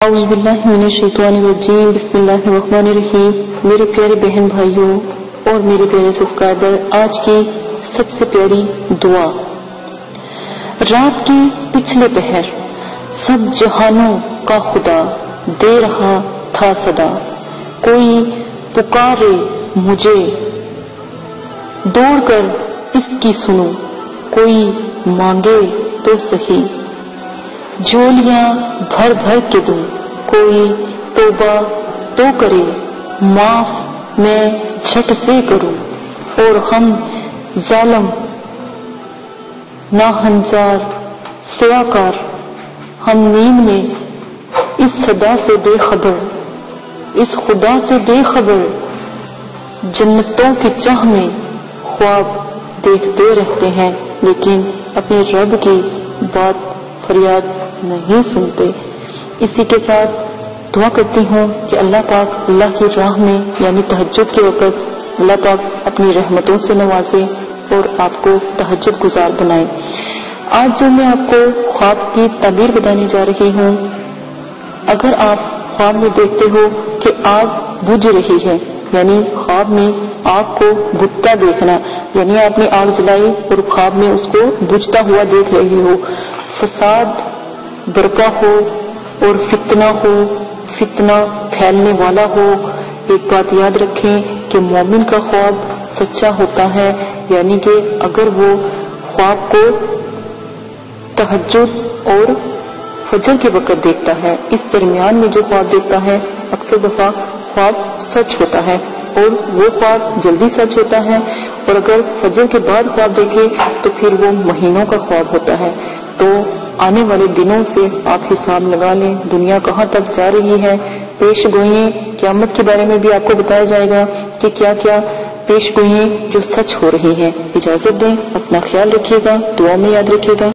اعوذ باللہ من الشیطان الرجیم بسم اللہ الرحمن الرحیم۔ میرے پیارے بہن بھائیوں اور میرے پیارے سبسکرائبر، آج کی سب سے پیاری دعا۔ رات کے پچھلے پہر سب جہانوں کا خدا دے رہا تھا صدا، کوئی پکارے مجھے دوڑ کر اس کی سنوں، کوئی مانگے تو سہی جھولیاں بھر بھر کے دوں، کوئی توبہ تو کرے معاف میں جھٹ سے کروں، اور ہم ظالم ناہنجار سیاکار ہم نیند میں اس صدا سے بے خبر، اس خدا سے بے خبر جنتوں کی چاہ میں خواب دیکھتے رہتے ہیں، لیکن اپنے رب کی بات فریاد نہیں سنتے۔ اسی کے ساتھ دعا کرتی ہوں کہ اللہ پاک اللہ کی راہ میں یعنی تہجد کے وقت اللہ پاک اپنی رحمتوں سے نوازے اور آپ کو تہجد گزار بنائے۔ آج جو میں آپ کو خواب کی تعبیر بتانے جا رہی ہوں، اگر آپ خواب میں دیکھتے ہو کہ آگ بجھ رہی ہے، یعنی خواب میں آگ کو بجھتا دیکھنا، یعنی آپ نے آگ جلائی اور خواب میں اس کو بجھتا ہوا دیکھ رہے ہو، فساد برپا ہو اور فتنہ پھیلنے والا ہو، ایک بات یاد رکھیں کہ مومن کا خواب سچا ہوتا ہے، یعنی کہ اگر وہ خواب کو تہجد اور فجر کے وقت دیکھتا ہے، اس درمیان میں جو خواب دیکھتا ہے اکثر دفعہ خواب سچ ہوتا ہے اور وہ خواب جلدی سچ ہوتا ہے، اور اگر فجر کے بعد خواب دیکھے تو پھر وہ مہینوں کا خواب ہوتا ہے۔ تو آنے والے دنوں سے آپ حساب لگا لیں، دنیا کہاں تک جا رہی ہے، پیش گوئیں قیامت کے بارے میں بھی آپ کو بتایا جائے گا کہ کیا کیا پیش گوئیں جو سچ ہو رہی ہیں۔ اجازت دیں، اپنا خیال رکھیے گا، دعا میں یاد رکھیے گا۔